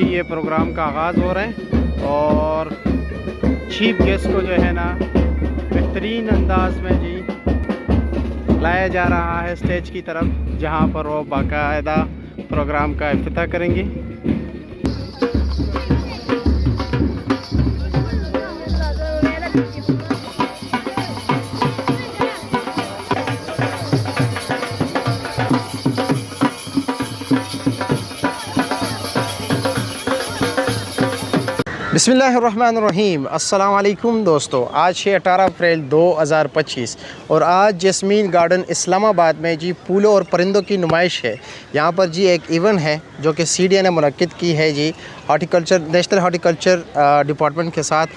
जी ये प्रोग्राम का आगाज़ हो रहा है और चीफ गेस्ट को जो है ना बेहतरीन अंदाज में जी लाया जा रहा है स्टेज की तरफ, जहां पर वो बाकायदा प्रोग्राम का इफ्तिताह करेंगे। बिस्मिल्लाहिर्रहमानिर्रहीम। अस्सलाम वालेकुम दोस्तों, आज है 18 अप्रैल 2025 और आज जैस्मीन गार्डन इस्लामाबाद में जी फूलों और परिंदों की नुमाइश है। यहाँ पर जी एक इवेंट है जो कि CDA ने मुनक्किद की है जी हॉर्टिकल्चर नेशनल हॉर्टिकल्चर डिपार्टमेंट के साथ।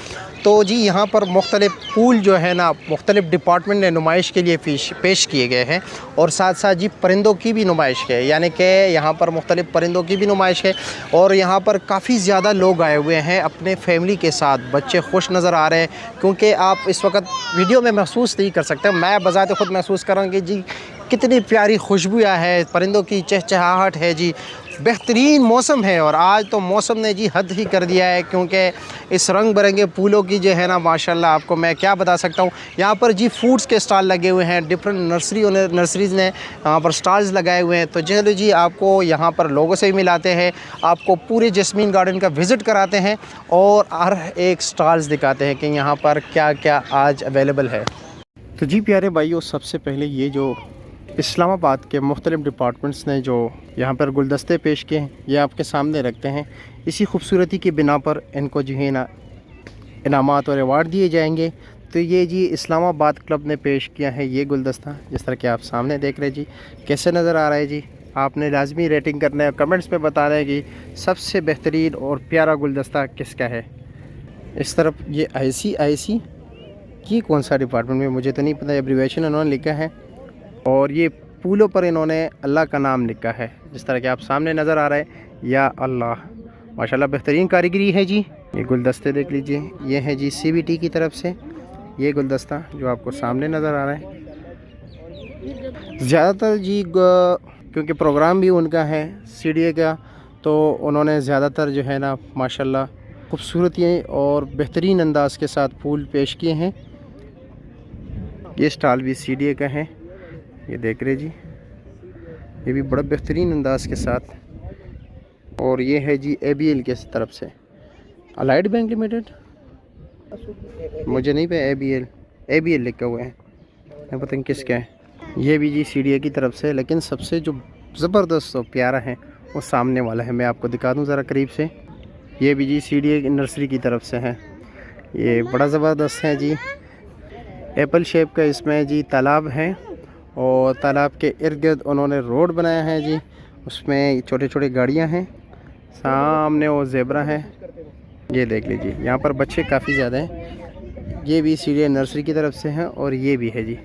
तो जी यहाँ पर मुख्तलिफ फूल जो है ना मुख्तलिफ डिपार्टमेंट ने नुमाइश के लिए पेश किए गए हैं और साथ साथ जी परिंदों की भी नुमाइश है, यानी कि यहाँ पर मुख्तलिफ परिंदों की भी नुमाइश है। और यहाँ पर काफ़ी ज़्यादा लोग आए हुए हैं अपने फैमिली के साथ, बच्चे खुश नज़र आ रहे हैं क्योंकि आप इस वक्त वीडियो में महसूस नहीं कर सकते, मैं बज़ाते ख़ुद महसूस करूँगी जी कितनी प्यारी खुशबुयाँ है, परिंदों की चहचहाहट है जी, बेहतरीन मौसम है। और आज तो मौसम ने जी हद ही कर दिया है क्योंकि इस रंग बिरंगे फूलों की जो है ना माशाल्लाह आपको मैं क्या बता सकता हूँ। यहाँ पर जी फूड्स के स्टॉल लगे हुए हैं, डिफरेंट नर्सरीज़ ने यहाँ पर स्टॉल्स लगाए हुए हैं। तो चलो जी आपको यहाँ पर लोगों से भी मिलाते हैं, आपको पूरे जैस्मीन गार्डन का विज़िट कराते हैं और हर एक स्टॉल्स दिखाते हैं कि यहाँ पर क्या क्या आज अवेलेबल है। तो जी प्यारे भाइयों, सबसे पहले ये जो इस्लामाबाद के मुख्तलिफ़ डिपार्टमेंट्स ने जो यहाँ पर गुलदस्ते पेश किए हैं ये आपके सामने रखते हैं। इसी खूबसूरती की बिना पर इनको जो है ना इनामात और अवार्ड दिए जाएंगे। तो ये जी इस्लामाबाद क्लब ने पेश किया है ये गुलदस्ता, जिस तरह के आप सामने देख रहे हैं जी। कैसे नज़र आ रहा है जी, आपने लाजमी रेटिंग करना है, कमेंट्स में बताना है कि सबसे बेहतरीन और प्यारा गुलदस्ता किसका है। इस तरफ ये IC ये कौन सा डिपार्टमेंट में मुझे तो नहीं पता, एब्रीवेशन इन्होंने लिखा है। और ये फूलों पर इन्होंने अल्लाह का नाम लिखा है, जिस तरह के आप सामने नज़र आ रहा है, या अल्लाह। माशाल्लाह बेहतरीन कारीगरी है जी। ये गुलदस्ते देख लीजिए, ये है जी CBT की तरफ से ये गुलदस्ता जो आपको सामने नज़र आ रहा है। ज़्यादातर जी क्योंकि प्रोग्राम भी उनका है CDA का, तो उन्होंने ज़्यादातर जो है ना माशाल्लाह खूबसूरती और बेहतरीन अंदाज के साथ फूल पेश किए हैं। ये स्टॉल भी CDA का है, ये देख रहे जी, ये भी बड़ा बेहतरीन अंदाज के साथ। और ये है जी ABL के तरफ से, अलाइड बैंक लिमिटेड, मुझे नहीं पता, ABL लिखा हुआ है, मैं पता नहीं किसका है। ये भी जी CDA की तरफ से, लेकिन सबसे जो ज़बरदस्त और प्यारा है वो सामने वाला है, मैं आपको दिखा दूँ ज़रा करीब से। ये भी जी CDA नर्सरी की तरफ से है, ये बड़ा ज़बरदस्त है जी। एप्पल शेप का इसमें जी तालाब है और तालाब के इर्द गिर्द उन्होंने रोड बनाया है जी, उसमें छोटे छोटे गाड़ियां हैं, सामने वो ज़ेब्रा है, ये देख लीजिए। यहाँ पर बच्चे काफ़ी ज़्यादा हैं। ये भी CDA नर्सरी की तरफ से है और ये भी है जी,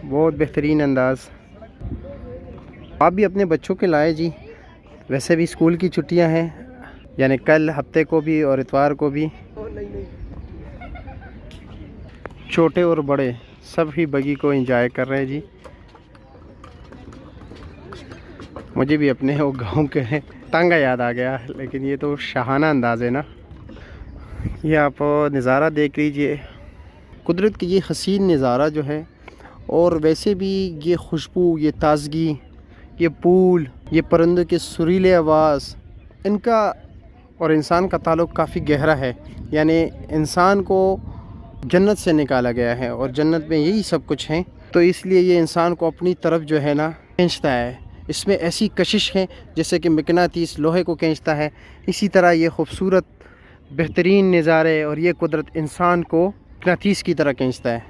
बहुत बेहतरीन अंदाज़। आप भी अपने बच्चों के लाए जी, वैसे भी स्कूल की छुट्टियां हैं, यानी कल हफ्ते को भी और इतवार को भी छोटे और बड़े सभी बगी को एंजॉय कर रहे हैं जी। मुझे भी अपने वो गांव के टांगा याद आ गया, लेकिन ये तो शाहाना अंदाज़ है ना। ये आप नज़ारा देख लीजिए, कुदरत की ये हसीन नज़ारा जो है, और वैसे भी ये खुशबू, ये ताज़गी, ये फूल, ये परिंदों के सुरीले आवाज़, इनका और इंसान का ताल्लुक़ काफ़ी गहरा है। यानी इंसान को जन्नत से निकाला गया है और जन्नत में यही सब कुछ है, तो इसलिए ये इंसान को अपनी तरफ जो है ना खींचता है। इसमें ऐसी कशिश है जैसे कि मकनातीस लोहे को खींचता है, इसी तरह ये खूबसूरत बेहतरीन नज़ारे और ये कुदरत इंसान को मकनातीस की तरह खींचता है।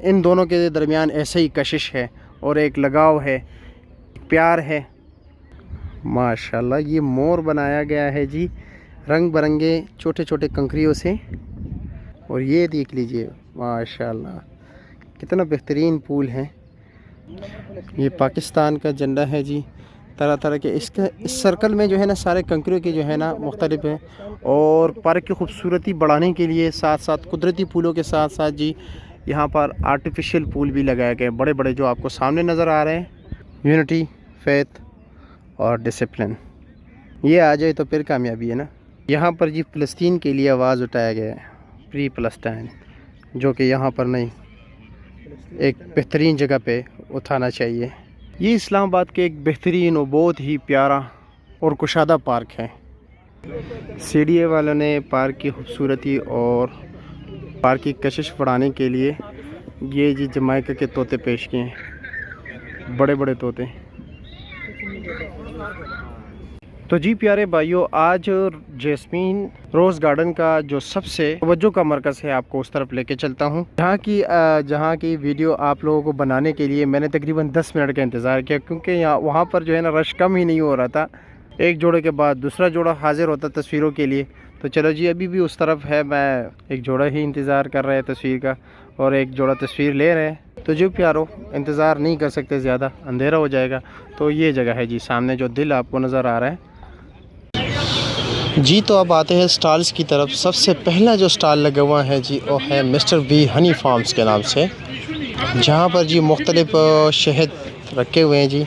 इन दोनों के दरमियान ऐसे ही कशिश है और एक लगाव है, प्यार है। माशाल्लाह ये मोर बनाया गया है जी रंग बिरंगे छोटे छोटे कंकरियों से, और ये देख लीजिए माशाल्लाह कितना बेहतरीन फूल है। ये पाकिस्तान का झंडा है जी, तरह तरह के इसका इस सर्कल में जो है ना सारे कंकरियों के जो है ना मुख्तलिफ है। और पार्क की खूबसूरती बढ़ाने के लिए साथ साथ कुदरती फूलों के साथ साथ जी यहाँ पर आर्टिफिशियल फूल भी लगाए गए, बड़े बड़े जो आपको सामने नज़र आ रहे हैं। यूनिटी, फेथ और डिसिप्लिन, ये आ जाए तो फिर कामयाबी है ना। यहाँ पर जी फ़लस्तीन के लिए आवाज़ उठाया गया है, फ्री फ़लस्तीन, जो कि यहाँ पर नहीं, एक बेहतरीन जगह पे उठाना चाहिए। ये इस्लामाबाद के एक बेहतरीन और बहुत ही प्यारा और कुशादा पार्क है। सीडीए वालों ने पार्क की खूबसूरती और पार्क की कशिश बढ़ाने के लिए ये जी जमाइका के तोते पेश किए हैं, बड़े बड़े तोते। तो जी प्यारे भाइयों, आज जैस्मीन रोज़ गार्डन का जो सबसे तवज्जो का मरकज़ है, आपको उस तरफ लेके चलता हूँ, जहाँ की वीडियो आप लोगों को बनाने के लिए मैंने तकरीबन 10 मिनट का इंतज़ार किया, क्योंकि यहाँ वहाँ पर जो है ना रश कम ही नहीं हो रहा था। एक जोड़े के बाद दूसरा जोड़ा हाजिर होता तस्वीरों के लिए। तो चलो जी, अभी भी उस तरफ है, मैं एक जोड़ा ही इंतज़ार कर रहे हैं तस्वीर का, और एक जोड़ा तस्वीर ले रहे हैं। तो जो प्यारो, इंतज़ार नहीं कर सकते ज़्यादा, अंधेरा हो जाएगा। तो ये जगह है जी, सामने जो दिल आपको नज़र आ रहा है जी। तो अब आते हैं स्टॉल्स की तरफ। सबसे पहला जो स्टॉल लगा हुआ है जी, वो है मिस्टर बी हनी फार्म्स के नाम से, जहाँ पर जी मुख्तलिफ़ शहद रखे हुए हैं जी,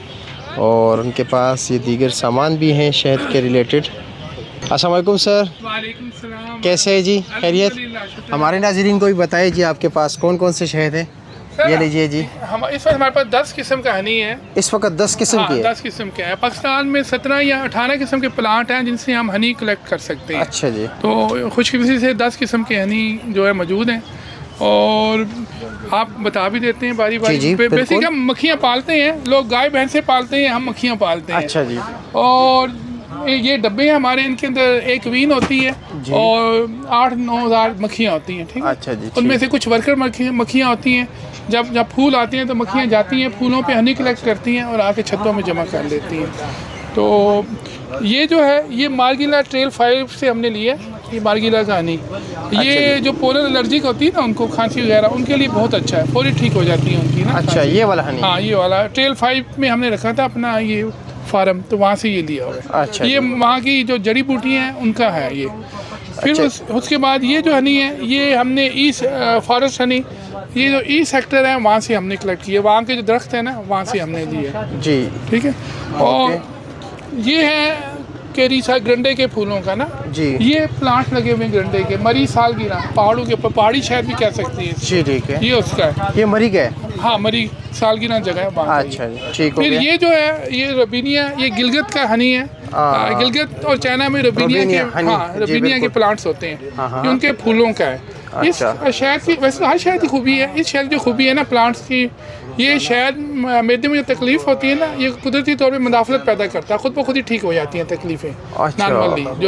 और उनके पास ये दीगर सामान भी हैं शहद के रिलेटेड। अस्सलाम वालेकुम सर। वालेकुम सलाम। कैसे है जी, खैरियत? हमारे नाज़रीन को भी बताइए जी, आपके पास कौन कौन से शहद है? ये लीजिए जी। हम इस वक्त हमारे पास 10 किस्म का हनी है। इस वक्त 10 किस्म की है? 10 किस्म के हैं। पाकिस्तान में 17 या 18 किस्म के प्लांट हैं जिनसे हम हनी कलेक्ट कर सकते हैं। अच्छा जी। तो खुशकिस्मती से 10 किस्म के हनी जो है मौजूद हैं, और आप बता भी देते हैं बारी बारी। बेसिक हम मक्खियाँ पालते हैं, लोग गाय भैंस से पालते हैं, हम मक्खियाँ पालते हैं। अच्छा जी। और ये डब्बे हैं हमारे, इनके अंदर एक वीन होती है और 8-9 हज़ार मक्खियाँ होती हैं। ठीक है। अच्छा जी। उनमें से कुछ वर्कर मक्खियाँ होती हैं, जब फूल आते हैं तो मक्खियाँ जाती हैं, फूलों पे हनी कलेक्ट करती हैं और आके छतों में जमा कर लेती हैं। तो ये जो है, ये मार्गिला ट्रेल 5 से हमने लिया, ये मार्गिला का हनी। ये जो पोलन एलर्जिक होती है ना, उनको खांसी वगैरह, उनके लिए बहुत अच्छा है, फौरी ठीक हो जाती है उनकी ना। अच्छा, ये वाला हनी? हाँ, ये वाला ट्रेल 5 में हमने रखा था अपना ये फार्म, तो वहाँ से ये लिया हुआ है। अच्छा, ये वहाँ की जो जड़ी बूटियाँ हैं उनका है ये। फिर उसके बाद ये जो हनी है, ये हमने ईस्ट फॉरेस्ट हनी, ये जो ईस्ट सेक्टर है वहाँ से हमने कलेक्ट किया, वहाँ के जो दरख्त है ना वहाँ से हमने लिया जी। ठीक है। और ये है केरीसा, गरंडे के फूलों का ना जी। ये प्लांट लगे हुए गरंडे के, मरी सालगिरह, पहाड़ों के ऊपर, पहाड़ी शहद भी कह सकती है जी। ठीक है, ये उसका है। ये मरी का है? हाँ, मरी सालगिरह जगह है वहाँ। अच्छा जी, ठीक हो फिर गया। ये जो है, ये रबीनिया, ये गिलगित का हनी है। गिलगित और चाइना में रबीनिया के, रबीनिया के प्लांट्स होते हैं, ये उनके फूलों का है। इस शहद की, वैसे हर शहद की खूबी है, इस शहद की खूबी है ना प्लांट्स की, ये शहद मैदे में जो तकलीफ होती है ना, ये कुदरती तौर पे मुदाफलत पैदा करता है, खुद ब खुद ही ठीक हो जाती हैं तकलीफें। अच्छा,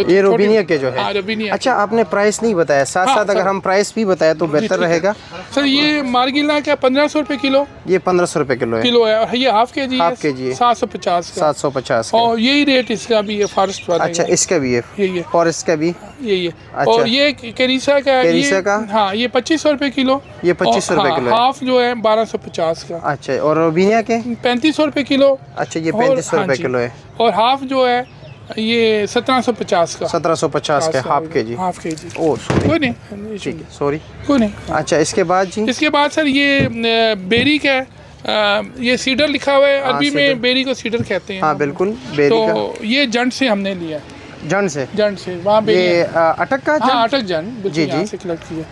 ये रोबिनिया के जो है। हाँ, रोबिनिया। अच्छा, आपने प्राइस नहीं बताया, साथ साथ अगर हम प्राइस भी बताए तो बेहतर रहेगा सर। ये मार्गिला का 1500 रुपये किलो। ये 1500 रुपये किलो है। और ये हाफ के जी है 750 का। 750 और यही रेट इसका भी है फॉरेस्ट वाले। अच्छा, इसका भी है, यही है फॉरेस्ट का भी यही है। अच्छा। और ये केरीसा का, हाँ, ये 2500 रुपये किलो। ये 2500 रुपये किलो है। हाफ जो है 1250 का। अच्छा, और रोबिनिया के 3500 रुपये किलो। अच्छा, ये 3500 रुपये किलो है। और हाफ जो है ये 1750 का। 1750 का हाफ के जी। हाफ के जी। ओह, कोई नहीं, ठीक है, सॉरी, कोई नहीं। अच्छा, इसके बाद जी? इसके बाद सर ये बेरी का, ये सीडर लिखा हुआ है, अरबी में बेरी को सीडर कहते हैं। हाँ बिल्कुल, बेरी का। तो ये जंड से हमने लिया, जंड से वहाँ पे ये अटक का? हाँ, अटक जंड जी जी से कलेक्ट किया।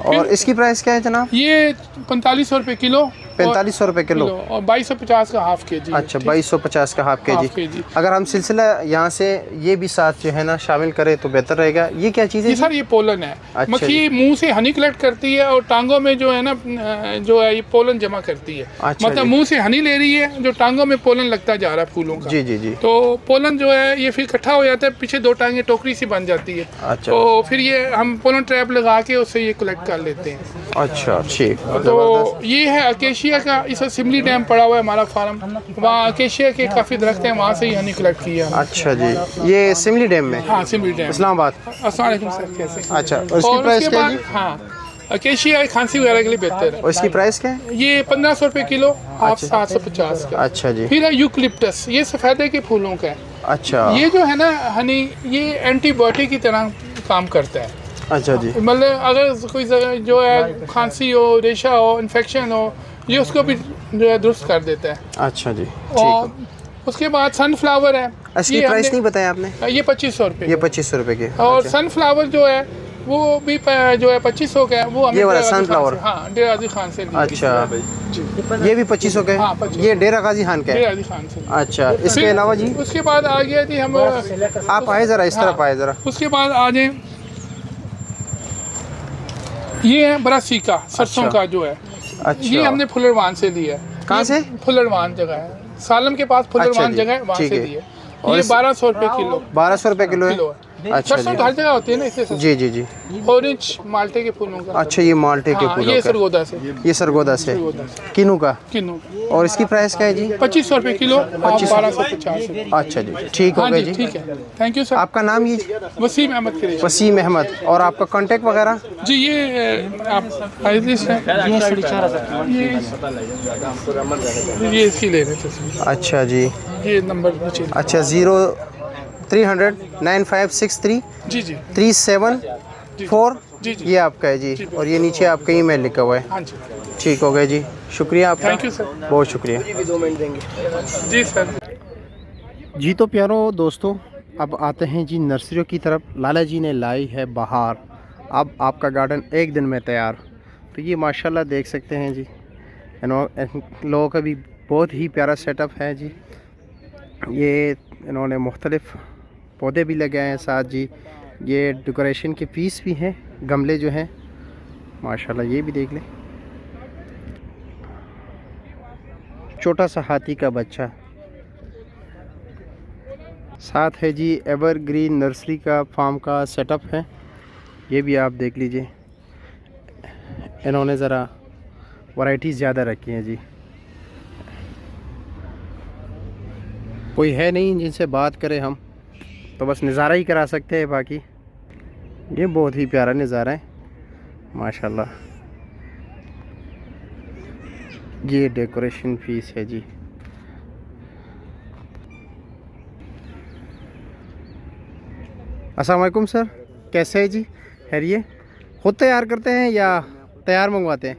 और इसकी प्राइस क्या है जनाब? ये 4500 रुपये किलो। 4500 रुपये किलो और 2250 का हाफ के जी। अच्छा, 2250 का हाफ के जी। अगर हम सिलसिला यहाँ से ये भी साथ जो है ना शामिल करें तो बेहतर रहेगा। ये क्या चीज़ है? ये सर, ये पोलन है। अच्छा, मक्खी मुंह से हनी कलेक्ट करती है और टांगों में जो है ना, जो है ये पोलन जमा करती है। अच्छा, मतलब मुंह से हनी ले रही है, जो टांगों में पोलन लगता जा रहा है फूलों का। जी जी जी। तो पोलन जो है ये फिर इकट्ठा हो जाता है, पीछे 2 टांगे टोकरी सी बन जाती है। अच्छा। तो फिर ये हम पोलन ट्रैप लगा के उससे ये कलेक्ट कर लेते हैं। अच्छा, ठीक। तो ये है अकेशिया का, इस सिमली डैम पड़ा हुआ है हमारा फार्म, वहाँ अकेशिया के काफ़ी दरख्त हैं, वहाँ से ही हनी कलेक्ट किया। अच्छा जी, ये सिमली डैम में? हाँ, सिमली डैम, इस्लामाबाद। अस्सलाम वालेकुम सर, कैसे? अच्छा, और इसकी प्राइस क्या है? हाँ, अकेशिया खांसी वगैरह के लिए बेहतर है। और इसकी प्राइस क्या है? ये 1500 रुपये किलो, हाफ 750 का। अच्छा जी। फिर है यूकलिप्टस, ये सफ़ेदे के फूलों का है। अच्छा, ये जो है ना हनी, ये एंटीबायोटिक की तरह काम करता है। अच्छा जी। मतलब अगर कोई जो है खांसी हो, रेशा हो, इन्फेक्शन हो, ये उसको भी जो है दुरुस्त कर देता है। अच्छा जी, और उसके बाद सनफ्लावर है, असली ये प्राइस हमने- नहीं बताया आपने? ये 2500 रुपये। ये 2500 रुपये के। और अच्छा। सनफ्लावर जो है वो भी जो है 2500 का है, वो हमें ये वाला डेरा गाजी खान sunflower? से- हाँ, डेरा गाजी खान से लिया। अच्छा, जी, ये भी 2500 का हाँ, है? 2500। ये डेरा गाजी खान का डेरा है? गाजी खान से। अच्छा, इसके फिर अलावा जी उसके बाद आ गया जी हम, आप आए ज़रा, इस तरफ हाँ, आए ज़रा। उसके बाद आ जाए, ये है बड़ा सीका सरसों अच्छा। का जो है, अच्छा, ये हमने फुलरवान से लिया है। कहाँ ये से? फुलरवान जगह है, सालम के पास फुलरवान जी, जगह है, वहाँ ठीक से है। लिया। और ये इस- 1200 रुपये किलो 1200 रुपये किलो है? है। अच्छा सरसों जी, तो हर जगह होती है ना, इससे जी जी जी। ऑरेंज माल्टे के फूलों का। अच्छा, ये माल्टे के हाँ, फूलों ये का, सरगोदा से, ये सरगोदा से, सरगोदा से किनू का। किन्नू। और इसकी प्राइस क्या है जी? 2500 रुपये किलो, 1250 रुपये। अच्छा जी, ठीक हो हाँ गया जी, जी। ठीक है, थैंक यू सर। आपका नाम ये? वसीम अहमद कुरैशी। वसीम अहमद। और आपका कांटेक्ट वगैरह? जी, ये आप आइलिस्ट हैं, ये इसकी ले रहे थे। अच्छा जी, ये नंबर नीचे। अच्छा 0300 9563 जी जी 374। जी जी। ये आपका है जी, और ये नीचे आपका ईमेल लिखा हुआ है। हाँ जी, ठीक हो गया जी, शुक्रिया आपका, थैंक यू सर। बहुत शुक्रिया जी सर। जी। तो प्यारो दोस्तों, अब आते हैं जी नर्सरियों की तरफ। लाला जी ने लाई है बहार, अब आपका गार्डन एक दिन में तैयार। तो ये माशाल्लाह देख सकते हैं जी, लोगों का भी बहुत ही प्यारा सेटअप है जी। ये इन्होंने मुख्तलिफ़ पौधे भी लगाए हैं साथ जी। ये डेकोरेशन के पीस भी हैं, गमले जो हैं माशाल्लाह, ये भी देख लें। छोटा सा हाथी का बच्चा साथ है जी। एवरग्रीन नर्सरी का फार्म का सेटअप है, ये भी आप देख लीजिए। इन्होंने ज़रा वैरायटीज़ ज़्यादा रखी हैं जी। कोई है नहीं जिनसे बात करें हम, तो बस नज़ारा ही करा सकते हैं। बाकी ये बहुत ही प्यारा नज़ारा है माशाल्लाह। ये डेकोरेशन पीस है जी। अस्सलाम वालेकुम सर, कैसे है जी? खैरिए? ख़ुद तैयार करते हैं या तैयार मंगवाते हैं?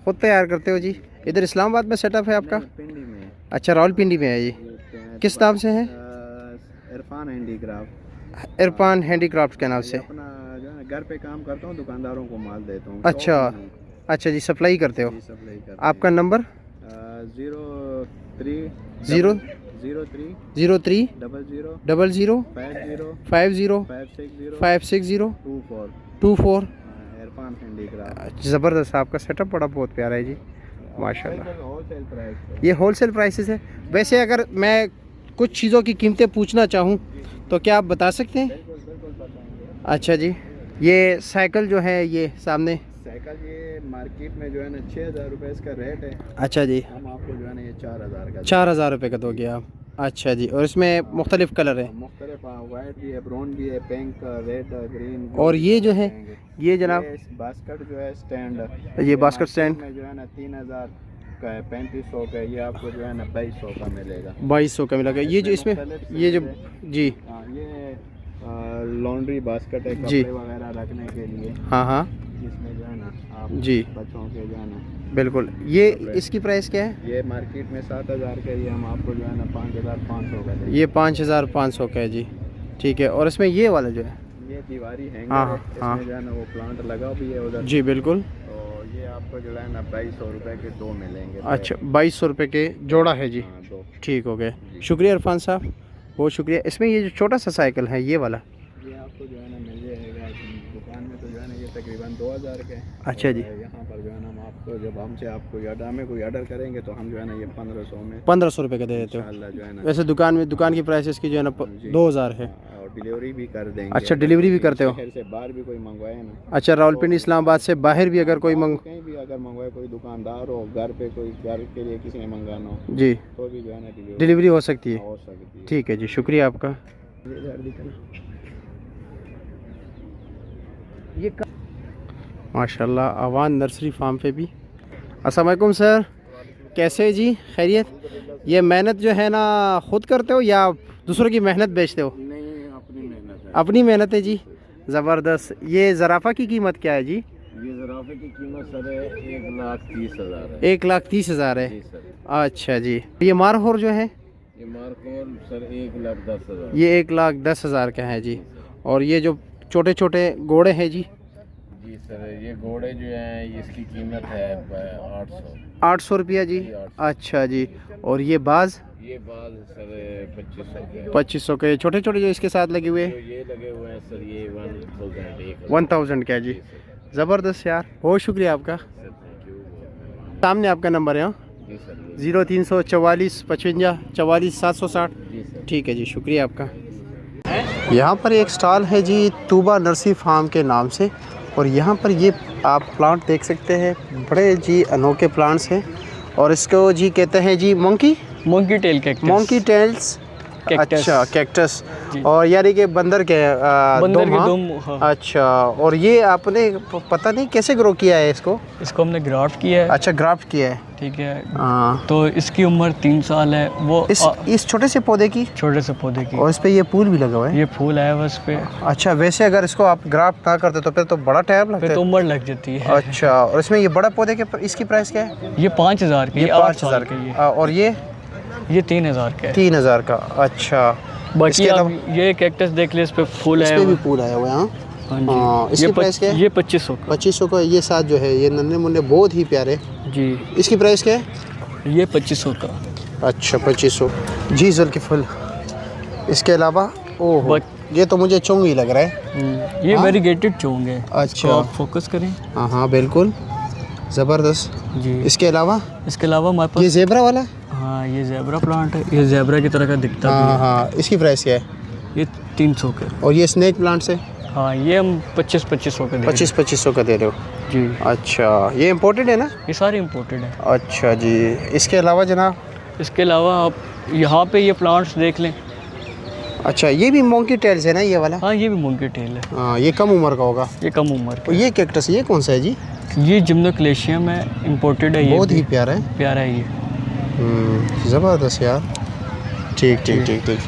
ख़ुद तैयार करते हो जी। इधर इस्लामाबाद में सेटअप है आपका? पिंडी में। अच्छा, रावलपिंडी में है ये। किस नाम से है? इरफान हैंडीक्राफ्ट। इरफान हैंडीक्राफ्ट के नाम से। अपना जो है ना घर पे काम करता हूँ, दुकानदारों को माल देता हूँ। अच्छा अच्छा जी, सप्लाई करते हो। सप्लाई करता आपका नंबर? 03 ज़ीरो 03 03 00 00 50 50 560 560 24 24। इरफान हैंडीक्राफ्ट। ज़बरदस्त, आपका सेटअप बड़ा बहुत प्यारा है जी माशाल्लाह। Wholesale price. ये होलसेल प्राइसेस है। वैसे अगर मैं कुछ चीज़ों की कीमतें पूछना चाहूँ तो क्या आप बता सकते हैं? बिल्कुल बताएंगे। अच्छा जी, ये साइकिल जो है ये सामने, साइकिल ये मार्केट में जो है ना 6000 रुपये इसका रेट है। अच्छा जी, हम आपको जो है ना ये 4000 का 4000 रुपये का दोगे आप? अच्छा जी, और इसमें मुख्तलिफ़ कलर है। मुख्तलिफ वाइट भी है, ब्राउन भी है, पिंक, रेड, ग्रीन। और ये जो है ये जनाब, बास्केट जो है स्टैंड, ये बास्केट स्टैंड में जो है ना 3000 का है, 3500 का है। ये आपको जो है ना 2200 का मिलेगा। 2200 का मिलेगा। ये जो इसमें ये जो जी हाँ, ये लॉन्ड्री बास्केट है, जी। कपड़े वगैरह रखने के लिए, हाँ हाँ जिसमें जो है ना आप जी बच्चों के जो है ना। बिल्कुल। ये इसकी प्राइस क्या है? ये मार्केट में 7000 का, ये हम आपको जो है ना 5500 का देंगे। ये 5500 का है जी, ठीक है। और इसमें ये वाला जो है, ये दीवारी हैंगर हाँ, है, हाँ। इसमें जो है ना वो प्लांट लगा भी है उधर। जी बिल्कुल। तो ये आपको जो है ना 2200 रुपये के 2 मिलेंगे। अच्छा, 2200 रुपये के जोड़ा है जी, हाँ, 2। ठीक हो गए। शुक्रिया इरफान साहब, बहुत शुक्रिया। इसमें ये जो छोटा सा साइकिल है ये वाला, ये आपको जो है ना मिल जाएगा दुकान में, तो जो है ना ये तकरीबन 2000 के। अच्छा जी। और यहाँ पर जो है ना हम आपको, जब हमसे आपको हमें कोई ऑर्डर करेंगे तो हम जो है ना ये 1500 में 1500 रुपये का दे देते हो। इंशाल्लाह जो है ना। वैसे दुकान की प्राइस इसकी जो है ना 2000 है। और डिलीवरी भी कर देंगे। अच्छा, डिलीवरी भी करते हो? शहर से बाहर भी कोई मंगवाए ना। अच्छा, रावलपिंडी इस्लामाबाद से बाहर भी अगर कोई मंग कहीं भी अगर मंगवाए, कोई दुकानदार हो, घर पे कोई घर के लिए किसी ने मंगाना हो, जी तो भी जो है ना डिलीवरी हो सकती है। हो सकती है। ठीक है जी, शुक्रिया आपका। ये माशाल्लाह आवान नर्सरी फार्म पे भी। अस्सलाम वालेकुम सर, कैसे है जी? खैरियत? ये मेहनत जो है ना ख़ुद करते हो या दूसरों की मेहनत बेचते हो? नहीं, अपनी मेहनत है। अपनी मेहनत है जी, ज़बरदस्त। ये ज़राफ़ा की कीमत क्या है जी? ये ज़राफ़े की कीमत सर है 1,30,000 है। 1,30,000 है। जी सर। अच्छा जी। ये मारहोर जो है ये मार्कोल सर 1,10,000। ये 1,10,000 का है जी। और ये जो छोटे छोटे घोड़े हैं जी, जी सर ये घोड़े जो हैं इसकी कीमत है 800। 800 रुपया जी। जी, 800। अच्छा जी। और ये बाज ये बाल सर 2500 के। 2500 के। छोटे छोटे जो इसके साथ लगे हुए जो ये लगे हुए हैं सर ये 1,000। 1000 का जी। ज़बरदस्त यार, बहुत शुक्रिया आपका। Sir thank you. सामने आपका नंबर है हाँ? जी सर। 0344 55 44 760। जी सर। ठीक है जी, शुक्रिया आपका। यहाँ पर एक स्टॉल है जी तूबा नर्सरी फार्म के नाम से। और यहाँ पर ये आप प्लांट देख सकते हैं, बड़े जी अनोखे प्लांट्स हैं। और इसको जी कहते हैं जी monkey tail cactus. Monkey tails. Cactus. अच्छा कैक्टस। और यानी कि बंदर के बंदर के हाँ? दुम, हाँ। अच्छा। और ये आपने पता नहीं कैसे ग्रो किया है इसको? इसको हमने ग्राफ्ट किया है। अच्छा ग्राफ्ट किया है। ठीक है। हाँ। तो इसकी उम्र 3 साल है। वो इस छोटे से पौधे की? छोटे से पौधे की। और इस पे ये फूल भी लगा हुआ है? ये फूल आया हुआ इस पे। अच्छा, वैसे अगर इसको आप ग्राफ्ट ना करते तो फिर तो बड़ा टाइम लगता फिर है। तो उम्र लग जाती है। अच्छा। और इसमें ये बड़ा पौधे के इसकी प्राइस क्या है? ये 5,000 की। ये 8,000 5,000 की। और ये 3,000 का है। 3,000 का। अच्छा। बाकी इसके आप अलावा ये कैक्टस देख ले, इस पे फूल इस आया पे हुआ भी है। फूल आया हुआ है हाँ? हाँ हाँ, जी। इसकी प्राइस क्या है? ये 2500 का। 2500 का। ये साथ जो है ये नन्हे मुन्ने बहुत ही प्यारे। जी। इसकी प्राइस क्या है? ये 2500 का। अच्छा 2500 जी। जुल्की फुल। इसके अलावा ओह ये तो मुझे चोंगी लग रहा है। ये वेरीगेटेड चोंग है। अच्छा। इसको आप फोकस करें। हाँ हाँ बिल्कुल, ज़बरदस्त। जी। इसके अलावा इसके अलावा हमारे ये पास ज़ेब्रा वाला? हाँ ये ज़ेब्रा प्लांट है। ये ज़ेब्रा की तरह का दिखता भी हाँ है। हाँ। इसकी प्राइस क्या है? ये 300 के। और ये स्नेक प्लांट्स है? हाँ ये हम 2500 के दे रहे 2500 का दे रहे हो? हैं। जी। अच्छा, ये इम्पोर्टेड है ना? ये सारे इम्पोर्टेड है। अच्छा जी। इसके अलावा जनाब? इसके अलावा आप यहाँ पे ये प्लांट्स देख लें। अच्छा, ये भी मोंकी टेल्स है ना ये वाला? हाँ ये भी मोंकी टेल है। हाँ, ये कम उम्र का होगा। ये कम उम्र और ये कैक्टस ये कौन सा है जी? का। ये जिम्नोक्लेशियम है, इम्पोर्टेड है। ये बहुत भी ही प्यारा है। प्यारा है ये। ज़बरदस्त यार। ठीक ठीक ठीक ठीक।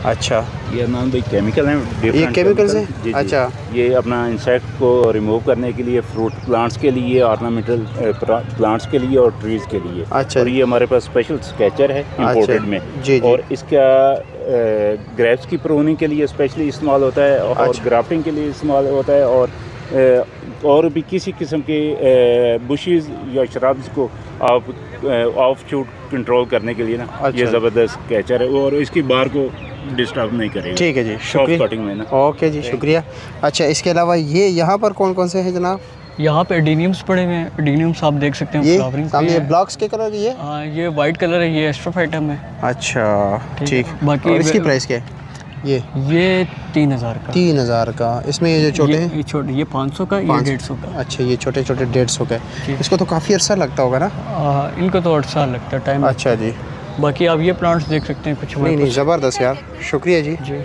अच्छा, ये नाम भाई केमिकल हैं, ये डिफरेंट केमिकल्स हैं? जी, जी। अच्छा। ये अपना इंसेक्ट को रिमूव करने के लिए, फ्रूट प्लांट्स के लिए, ऑर्नामेंटल प्लांट्स के लिए और ट्रीज के लिए। अच्छा। और ये हमारे पास स्पेशल स्केचर है इंपोर्टेड में। जी, जी। और इसका ग्रेप्स की प्रूनिंग के लिए स्पेशली इस्तेमाल होता है और अच्छा। ग्राफ्टिंग के लिए इस्तेमाल होता है। और भी किसी किस्म के बुशेस या शराब्स को आप ऑफ शूट कंट्रोल करने के लिए ना अच्छा। ये ज़बरदस्त स्केचर है और इसकी बार को डिस्टर्ब नहीं करेगा। ठीक है जी, सॉफ्ट शुक्रिया। कटिंग में ना। ओके जी, शुक्रिया। अच्छा, इसके अलावा ये यहाँ पर कौन कौन से हैं जनाब? यहाँ पे एडीनियम्स पड़े हुए हैं। एडीनियम्स आप देख सकते हैं ये फ्लावरिंग सामने ये ब्लॉक्स के कलर ये? हाँ ये वाइट कलर है। ये एस्ट्रोफाइटम है। अच्छा ठीक। बाकी और इसकी प्राइस क्या है? ये 3000 का। 3000 का। इसमें ये जो छोटे हैं? ये छोटे ये 500 का। ये 150 का। अच्छा, ये छोटे छोटे 150 का। इसको तो काफ़ी अर्सा लगता होगा ना? इनको तो 8 साल लगता है टाइम। अच्छा जी। बाकी आप ये प्लांट्स देख सकते हैं कुछ नहीं नहीं, ज़बरदस्त यार, शुक्रिया जी। जी।